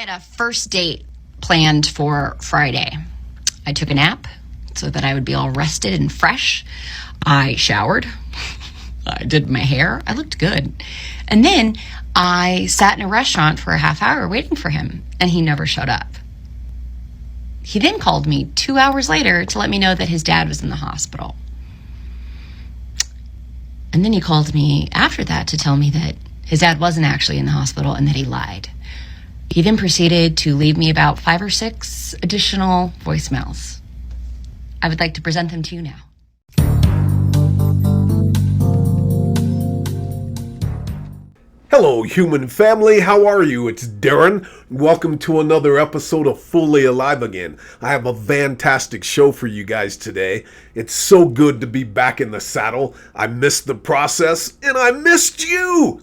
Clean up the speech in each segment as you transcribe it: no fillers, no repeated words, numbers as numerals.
had a first date planned for Friday. I took a nap so that I would be all rested and fresh. I showered. I did my hair. I looked good. And then I sat in a restaurant for a half hour waiting for him, and he never showed up. He then called me 2 hours later to let me know that his dad was in the hospital. And then he called me after that to tell me that his dad wasn't actually in the hospital and that he lied. He then proceeded to leave me about 5 or 6 additional voicemails. I would like to present them to you now. Hello, human family. How are you? It's Darren. Welcome to another episode of Fully Alive Again. I have a fantastic show for you guys today. It's so good to be back in the saddle. I missed the process and I missed you.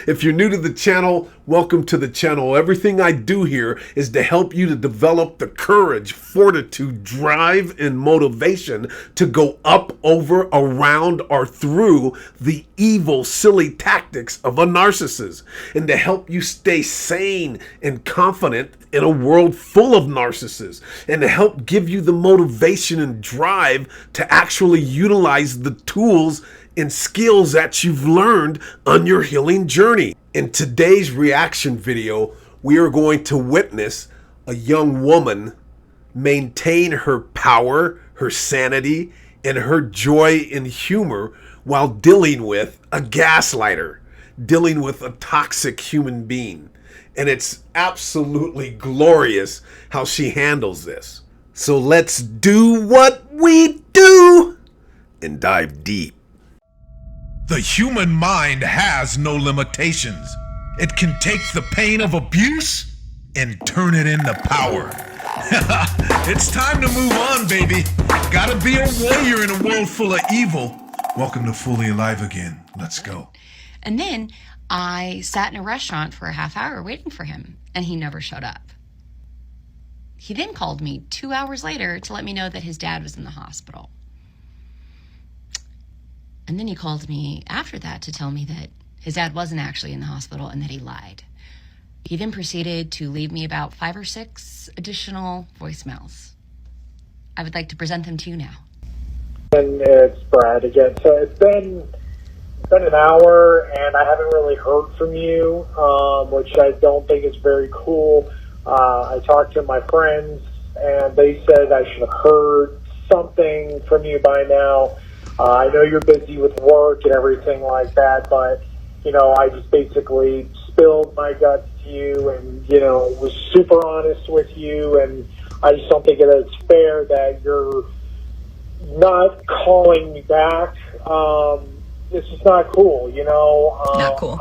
If you're new to the channel, welcome to the channel. Everything I do here is to help you to develop the courage, fortitude, drive, and motivation to go up, over, around, or through the evil, silly tactics of a narcissist, and to help you stay sane and confident in a world full of narcissists, and to help give you the motivation and drive to actually utilize the tools and skills that you've learned on your healing journey. In today's reaction video, we are going to witness a young woman maintain her power, her sanity, and her joy and humor while dealing with a gaslighter, dealing with a toxic human being. And it's absolutely glorious how she handles this. So let's do what we do and dive deep. The human mind has no limitations. It can take the pain of abuse and turn it into power. It's time to move on, baby. Gotta be a warrior in a world full of evil. Welcome to Fully Alive Again. Let's go. And then I sat in a restaurant for a half hour waiting for him, and he never showed up. He then called me 2 hours later to let me know that his dad was in the hospital. And then he called me after that to tell me that his dad wasn't actually in the hospital and that he lied. He then proceeded to leave me about 5 or 6 additional voicemails. I would like to present them to you now. And it's Brad again. So it's been an hour, and I haven't really heard from you, which I don't think is very cool. I talked to my friends, and they said I should have heard something from you by now. I know you're busy with work and everything like that, but, I just basically spilled my guts to you and, was super honest with you, and I just don't think it's fair that you're not calling me back. It's just not cool, Not cool.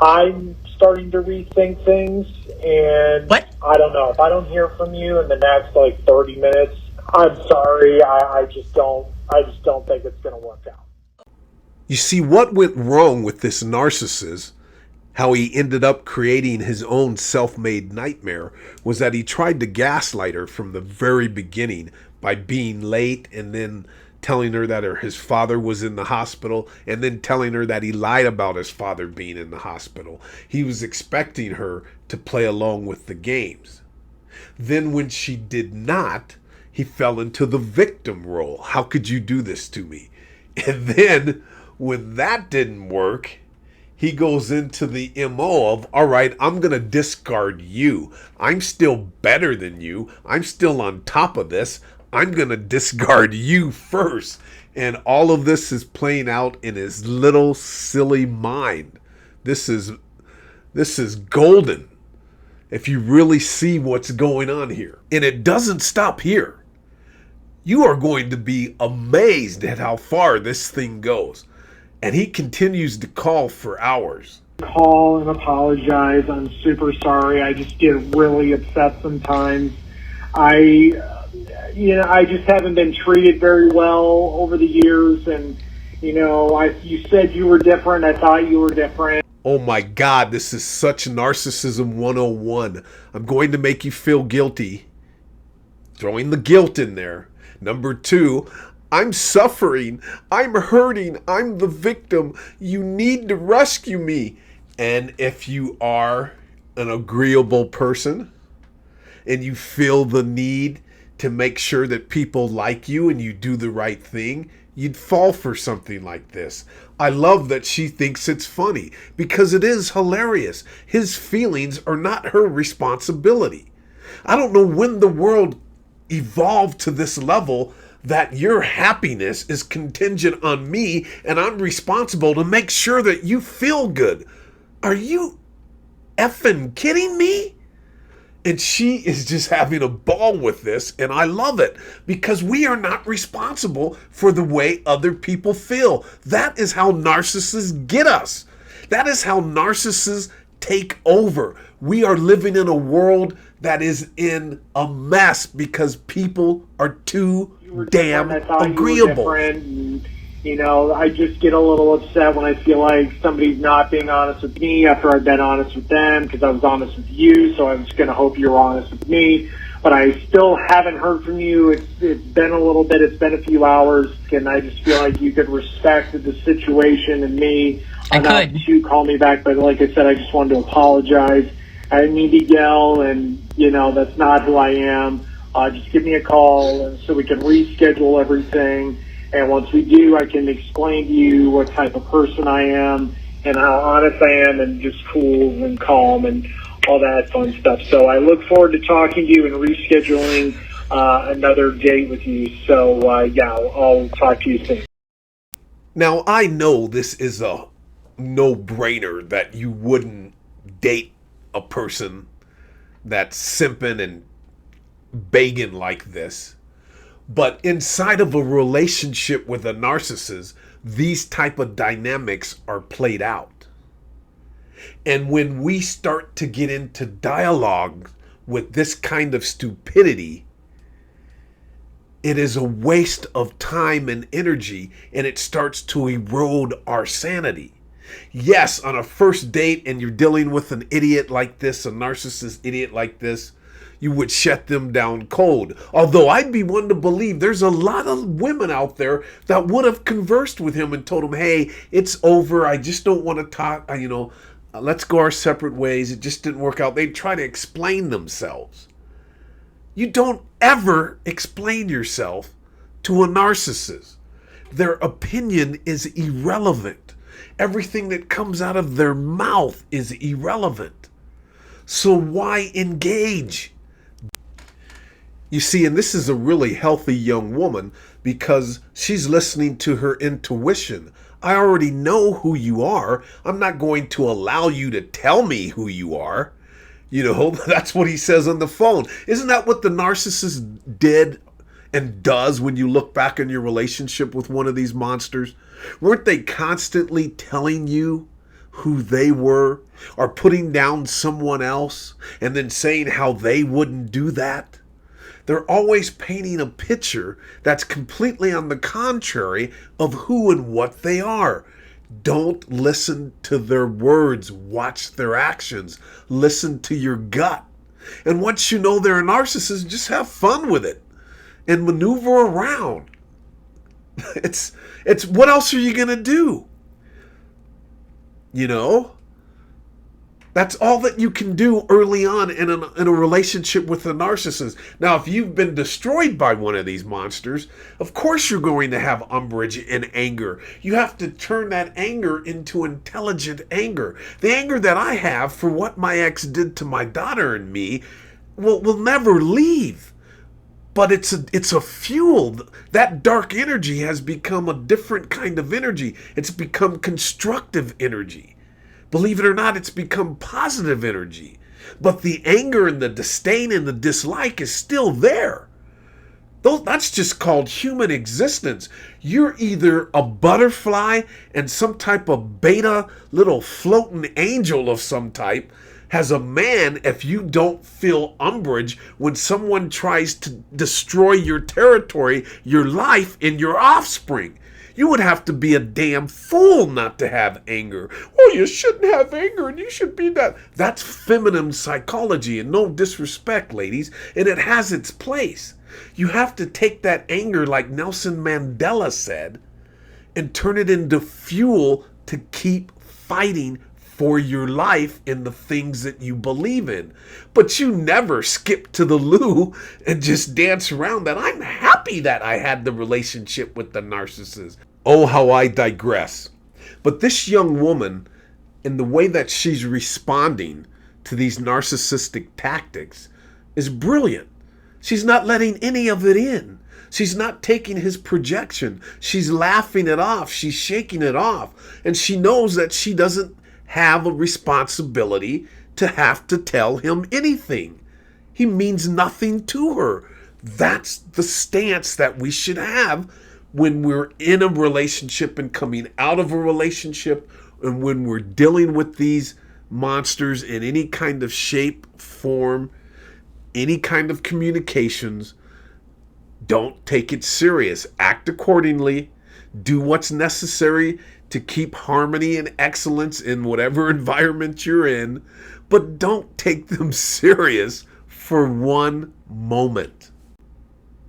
I'm starting to rethink things, and What? I don't know. If I don't hear from you in the next 30 minutes, I'm sorry. I just don't think it's going to work out. You see, what went wrong with this narcissist, how he ended up creating his own self-made nightmare, was that he tried to gaslight her from the very beginning by being late and then telling her that his father was in the hospital, and then telling her that he lied about his father being in the hospital. He was expecting her to play along with the games. Then when she did not, he fell into the victim role. How could you do this to me? And then when that didn't work, he goes into the MO of, all right, I'm going to discard you. I'm still better than you. I'm still on top of this. I'm going to discard you first. And all of this is playing out in his little silly mind. This is golden if you really see what's going on here. And it doesn't stop here. You are going to be amazed at how far this thing goes. And he continues to call for hours. Call and apologize. I'm super sorry. I just get really upset sometimes. I just haven't been treated very well over the years, and you said you were different. I thought you were different. Oh my God, this is such Narcissism 101. I'm going to make you feel guilty. Throwing the guilt in there. Number 2, I'm suffering. I'm hurting. I'm the victim. You need to rescue me. And if you are an agreeable person and you feel the need to make sure that people like you and you do the right thing, you'd fall for something like this. I love that she thinks it's funny because it is hilarious. His feelings are not her responsibility. I don't know when the world evolved to this level that your happiness is contingent on me and I'm responsible to make sure that you feel good. Are you effing kidding me? And she is just having a ball with this, and I love it because we are not responsible for the way other people feel. That is how narcissists get us. That is how narcissists take over. We are living in a world that is in a mess because people are too damn agreeable. You know, I just get a little upset when I feel like somebody's not being honest with me after I've been honest with them because I was honest with you, so I was going to hope you're honest with me. But I still haven't heard from you. It's been a little bit. It's been a few hours, and I just feel like you could respect the situation and me. I could. To call me back, but like I said, I just wanted to apologize. I didn't mean to yell, and, you know, that's not who I am. Just give me a call and so we can reschedule everything. And once we do, I can explain to you what type of person I am and how honest I am and just cool and calm and all that fun stuff. So I look forward to talking to you and rescheduling another date with you. So, yeah, I'll talk to you soon. Now, I know this is a no-brainer that you wouldn't date a person that's simping and begging like this. But inside of a relationship with a narcissist, these type of dynamics are played out. And when we start to get into dialogue with this kind of stupidity, it is a waste of time and energy, and it starts to erode our sanity. Yes, on a first date and you're dealing with an idiot like this, a narcissist idiot like this, you would shut them down cold. Although I'd be one to believe there's a lot of women out there that would have conversed with him and told him, hey, it's over. I just don't want to talk. Let's go our separate ways. It just didn't work out. They'd try to explain themselves. You don't ever explain yourself to a narcissist. Their opinion is irrelevant. Everything that comes out of their mouth is irrelevant. So why engage? You see, and this is a really healthy young woman because she's listening to her intuition. I already know who you are. I'm not going to allow you to tell me who you are. You know, that's what he says on the phone. Isn't that what the narcissist did and does when you look back on your relationship with one of these monsters? Weren't they constantly telling you who they were or putting down someone else and then saying how they wouldn't do that? They're always painting a picture that's completely on the contrary of who and what they are. Don't listen to their words. Watch their actions. Listen to your gut. And once you know they're a narcissist, just have fun with it and maneuver around. It's what else are you going to do? You know? That's all that you can do early on in a relationship with a narcissist. Now, if you've been destroyed by one of these monsters, of course you're going to have umbrage and anger. You have to turn that anger into intelligent anger. The anger that I have for what my ex did to my daughter and me will never leave. But it's a fuel. That dark energy has become a different kind of energy. It's become constructive energy. Believe it or not, it's become positive energy. But the anger and the disdain and the dislike is still there. That's just called human existence. You're either a butterfly and some type of beta little floating angel of some type. As a man, if you don't feel umbrage when someone tries to destroy your territory, your life, and your offspring, you would have to be a damn fool not to have anger. Oh, you shouldn't have anger and you should be that. That's feminine psychology, and no disrespect, ladies, and it has its place. You have to take that anger, like Nelson Mandela said, and turn it into fuel to keep fighting for your life in the things that you believe in. But you never skip to the loo and just dance around that. I'm happy that I had the relationship with the narcissist. Oh, how I digress. But this young woman, in the way that she's responding to these narcissistic tactics, is brilliant. She's not letting any of it in. She's not taking his projection. She's laughing it off. She's shaking it off. And she knows that she doesn't have a responsibility to have to tell him anything. He means nothing to her. That's the stance that we should have when we're in a relationship and coming out of a relationship, and when we're dealing with these monsters in any kind of shape, form, any kind of communications. Don't take it serious. Act accordingly. Do what's necessary to keep harmony and excellence in whatever environment you're in, but don't take them serious for one moment.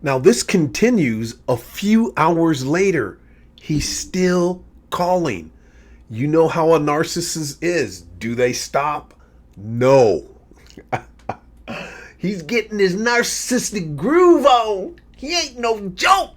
Now, this continues a few hours later. He's still calling. You know how a narcissist is. Do they stop? No. He's getting his narcissistic groove on. He ain't no joke.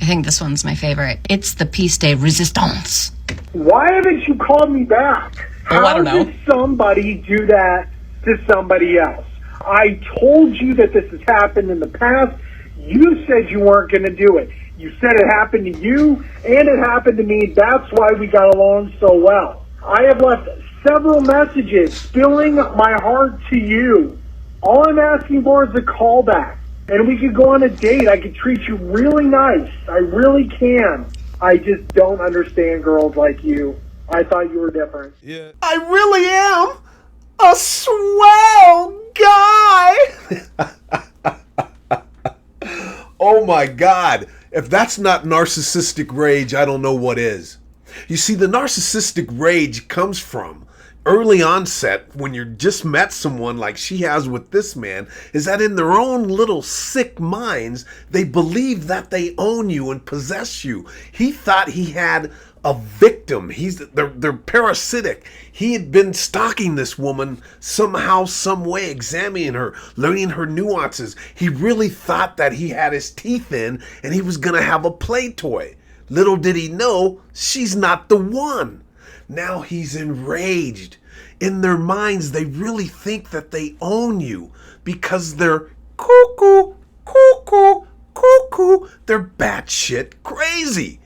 I think this one's my favorite. It's the piece de resistance. Why haven't you called me back? Oh, I don't know. How did somebody do that to somebody else? I told you that this has happened in the past. You said you weren't going to do it. You said it happened to you, and it happened to me. That's why we got along so well. I have left several messages spilling my heart to you. All I'm asking for is a callback, and we could go on a date. I could treat you really nice. I really can. I just don't understand girls like you. I thought you were different. Yeah. I really am a swell guy. Oh my God. If that's not narcissistic rage, I don't know what is. You see, the narcissistic rage comes from early onset, when you just met someone like she has with this man, is that in their own little sick minds, they believe that they own you and possess you. He thought he had a victim. They're parasitic. He had been stalking this woman somehow, some way, examining her, learning her nuances. He really thought that he had his teeth in and he was going to have a play toy. Little did he know, she's not the one. Now he's enraged. In their minds, they really think that they own you because they're cuckoo, cuckoo, cuckoo. They're batshit crazy.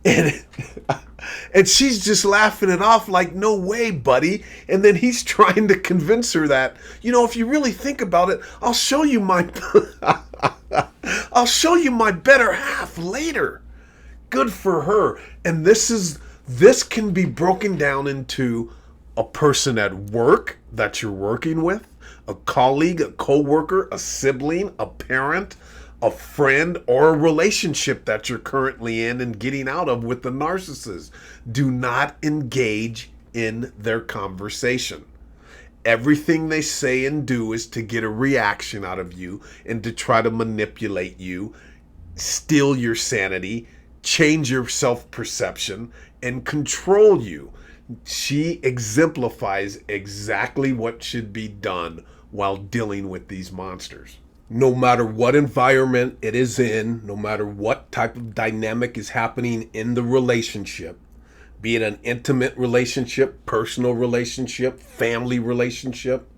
And she's just laughing it off like, no way, buddy. And then he's trying to convince her that, if you really think about it, I'll show you my I'll show you my better half later. Good for her. And this can be broken down into a person at work that you're working with, a colleague, a coworker, a sibling, a parent, a friend, or a relationship that you're currently in and getting out of with the narcissist. Do not engage in their conversation. Everything they say and do is to get a reaction out of you and to try to manipulate you, steal your sanity, change your self-perception, and control you. She exemplifies exactly what should be done while dealing with these monsters. No matter what environment it is in, no matter what type of dynamic is happening in the relationship, be it an intimate relationship, personal relationship, family relationship,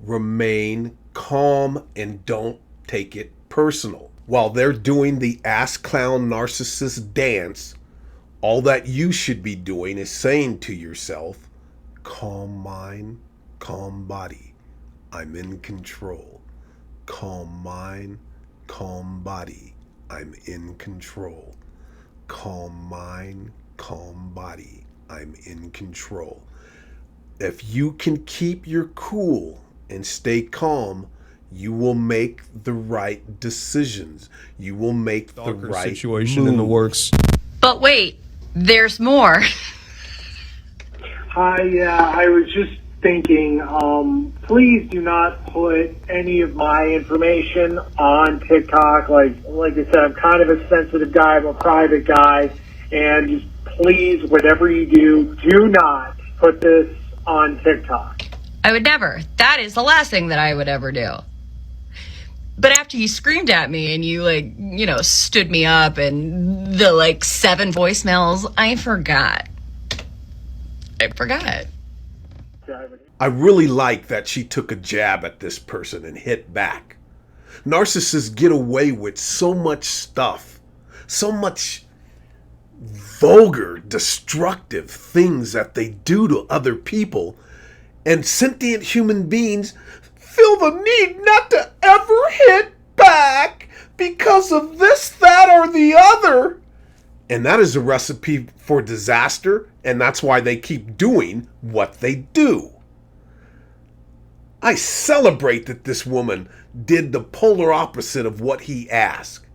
remain calm and don't take it personal. While they're doing the ass clown narcissist dance, all that you should be doing is saying to yourself, calm mind, calm body. I'm in control. Calm mind, calm body. I'm in control. Calm mind, calm body. I'm in control. If you can keep your cool and stay calm, you will make the right decisions. You will make the right situation move. in the works. But wait, there's more. I was just thinking, please do not put any of my information on TikTok. Like I said, I'm kind of a sensitive guy. I'm a private guy. And just please, whatever you do not put this on TikTok. I would never. That is the last thing that I would ever do. But after you screamed at me and you, like, you know, stood me up and the, like, 7 voicemails, I forgot. I really like that she took a jab at this person and hit back. Narcissists get away with so much stuff, so much vulgar, destructive things that they do to other people, and sentient human beings feel the need not to ever hit back because of this, that, or the other. And that is a recipe for disaster, and that's why they keep doing what they do. I celebrate that this woman did the polar opposite of what he asked.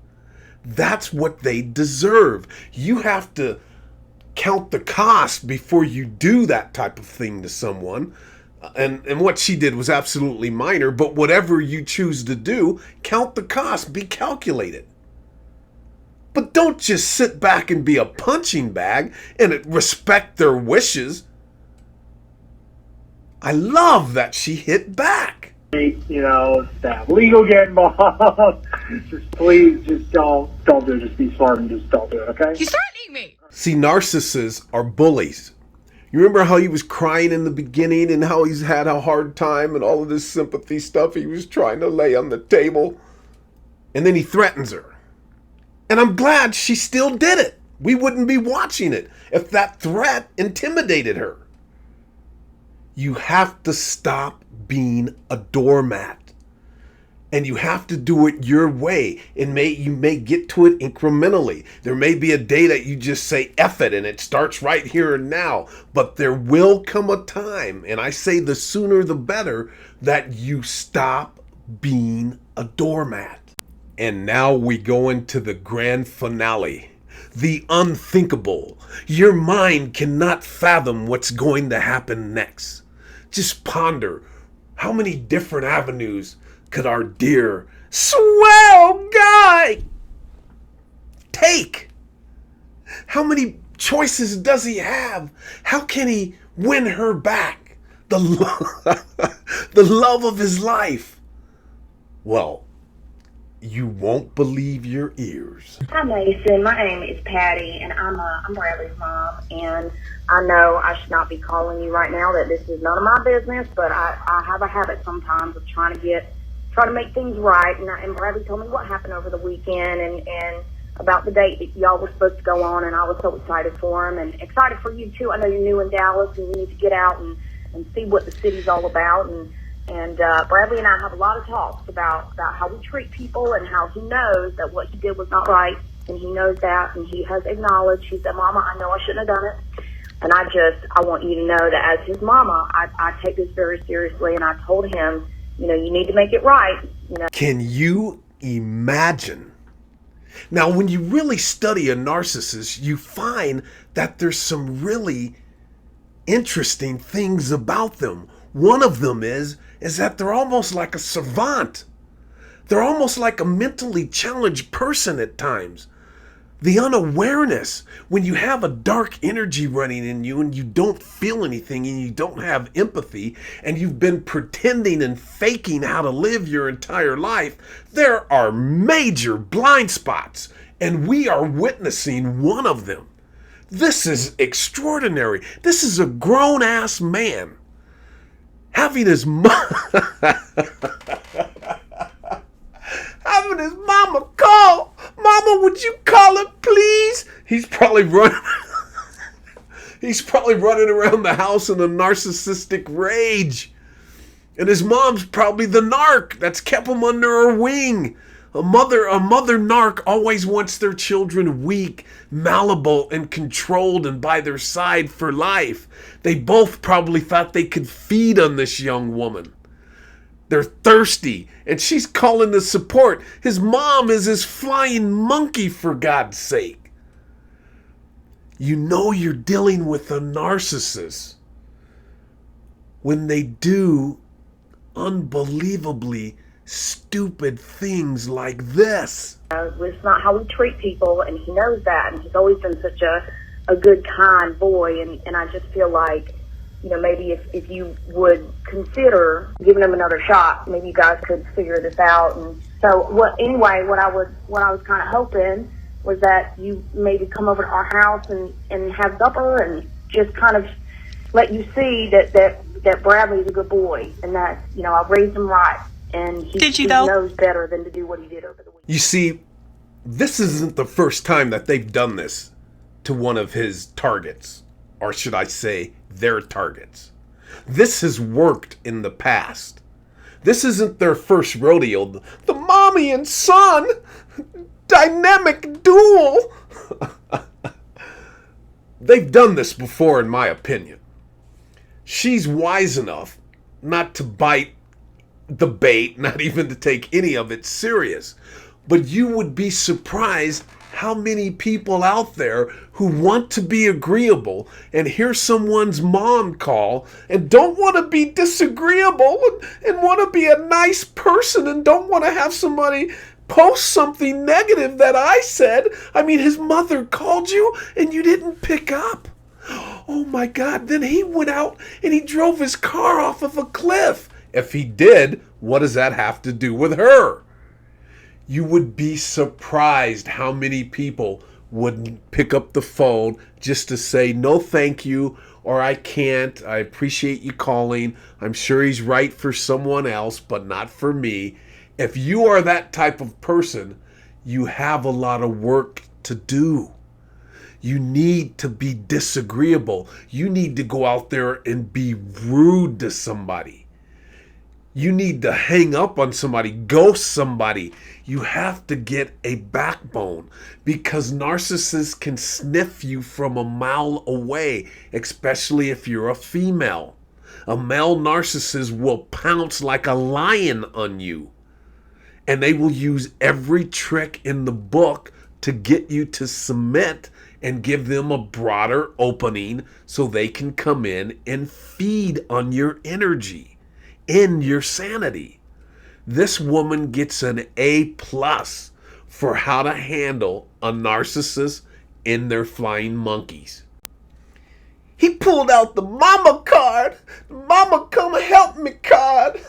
That's what they deserve. You have to count the cost before you do that type of thing to someone. And what she did was absolutely minor, but whatever you choose to do, count the cost, be calculated. But don't just sit back and be a punching bag and respect their wishes. I love that she hit back. You know, that legal get involved. Just please, just don't do it. Just be smart and just don't do it, okay? He's threatening me. See, narcissists are bullies. You remember how he was crying in the beginning and how he's had a hard time and all of this sympathy stuff he was trying to lay on the table? And then he threatens her. And I'm glad she still did it. We wouldn't be watching it if that threat intimidated her. You have to stop being a doormat. And you have to do it your way. You may get to it incrementally. There may be a day that you just say F it and it starts right here and now. But there will come a time, and I say the sooner the better, that you stop being a doormat. And now we go into the grand finale. The unthinkable. Your mind cannot fathom what's going to happen next. Just ponder, how many different avenues could our dear, swell guy take? How many choices does he have? How can he win her back? The love of his life. Well, you won't believe your ears. Hi Mason, my name is Patty and I'm Bradley's mom, and I know I should not be calling you right now, that this is none of my business, but I have a habit sometimes of trying to make things right, and Bradley told me what happened over the weekend and about the date that y'all were supposed to go on, and I was so excited for him and excited for you too. I know you're new in Dallas and you need to get out and see what the city's all about, and Bradley and I have a lot of talks about how we treat people and how he knows that what he did was not right, and he knows that, and he has acknowledged. He said, Mama, I know I shouldn't have done it, and I want you to know that as his mama, I take this very seriously, and I told him, you know, you need to make it right. You know. Can you imagine? Now, when you really study a narcissist, you find that there's some really interesting things about them. One of them is that they're almost like a savant. They're almost like a mentally challenged person at times. The unawareness, when you have a dark energy running in you and you don't feel anything and you don't have empathy and you've been pretending and faking how to live your entire life, there are major blind spots, and we are witnessing one of them. This is extraordinary. This is a grown-ass man having his having his mama call. Mama, would you call it, please? He's probably running around the house in a narcissistic rage. And his mom's probably the narc that's kept him under her wing. A mother narc always wants their children weak, malleable, and controlled and by their side for life. They both probably thought they could feed on this young woman. They're thirsty, and she's calling the support. His mom is his flying monkey, for God's sake. You know you're dealing with a narcissist when they do unbelievably stupid things like this. It's not how we treat people, and he knows that, and he's always been such a a good, kind boy, and I just feel like, you know, maybe if you would consider giving him another shot, maybe you guys could figure this out. And so, what I was kind of hoping was that you maybe come over to our house and have supper and just kind of let you see that Bradley's a good boy and that, you know, I raised him right, and he knows better than to do what he did over the weekend. You see, this isn't the first time that they've done this to one of his targets, or should I say, their targets. This has worked in the past. This isn't their first rodeo. The mommy and son dynamic duel. They've done this before, in my opinion. She's wise enough not to bite the bait, not even to take any of it serious. But you would be surprised how many people out there who want to be agreeable and hear someone's mom call and don't want to be disagreeable and want to be a nice person and don't want to have somebody post something negative that I said. I mean, his mother called you and you didn't pick up. Oh my God, then he went out and he drove his car off of a cliff. If he did, what does that have to do with her? You would be surprised how many people would pick up the phone just to say, no, thank you, or I can't. I appreciate you calling. I'm sure he's right for someone else, but not for me. If you are that type of person, you have a lot of work to do. You need to be disagreeable. You need to go out there and be rude to somebody. You need to hang up on somebody, ghost somebody. You have to get a backbone because narcissists can sniff you from a mile away, especially if you're a female. A male narcissist will pounce like a lion on you, and they will use every trick in the book to get you to submit and give them a broader opening so they can come in and feed on your energy. In your sanity. This woman gets an A+ for how to handle a narcissist in their flying monkeys. He pulled out the mama card. Mama come help me card.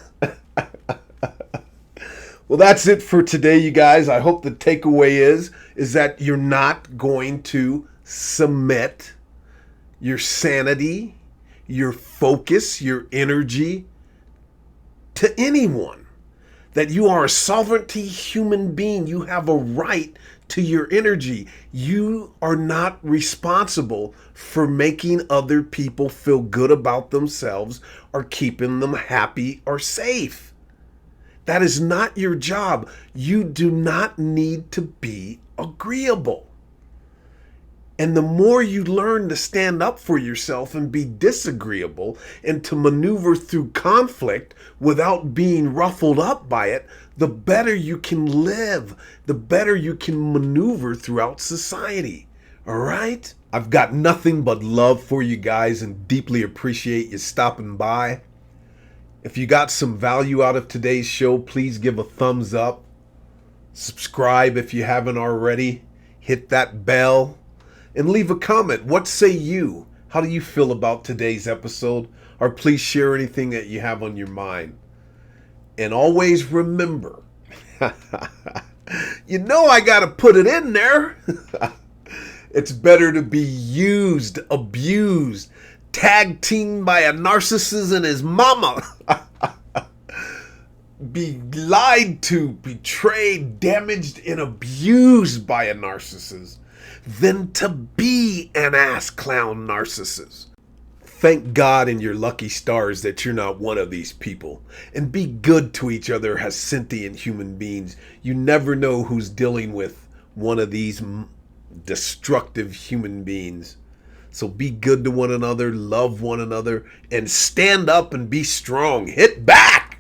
Well, that's it for today, you guys. I hope the takeaway is that you're not going to submit your sanity, your focus, your energy to anyone. That you are a sovereignty human being. You have a right to your energy. You are not responsible for making other people feel good about themselves or keeping them happy or safe. That is not your job. You do not need to be agreeable. And the more you learn to stand up for yourself and be disagreeable and to maneuver through conflict without being ruffled up by it, the better you can live, the better you can maneuver throughout society. All right? I've got nothing but love for you guys and deeply appreciate you stopping by. If you got some value out of today's show, please give a thumbs up. Subscribe if you haven't already. Hit that bell. And leave a comment. What say you? How do you feel about today's episode? Or please share anything that you have on your mind. And always remember, you know I gotta put it in there. It's better to be used, abused, tag teamed by a narcissist and his mama. Be lied to, betrayed, damaged, and abused by a narcissist than to be an ass clown narcissist. Thank God in your lucky stars that you're not one of these people. And be good to each other as sentient human beings. You never know who's dealing with one of these destructive human beings. So be good to one another, love one another, and stand up and be strong. Hit back!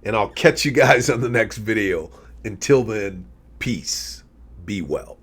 And I'll catch you guys on the next video. Until then, peace. Be well.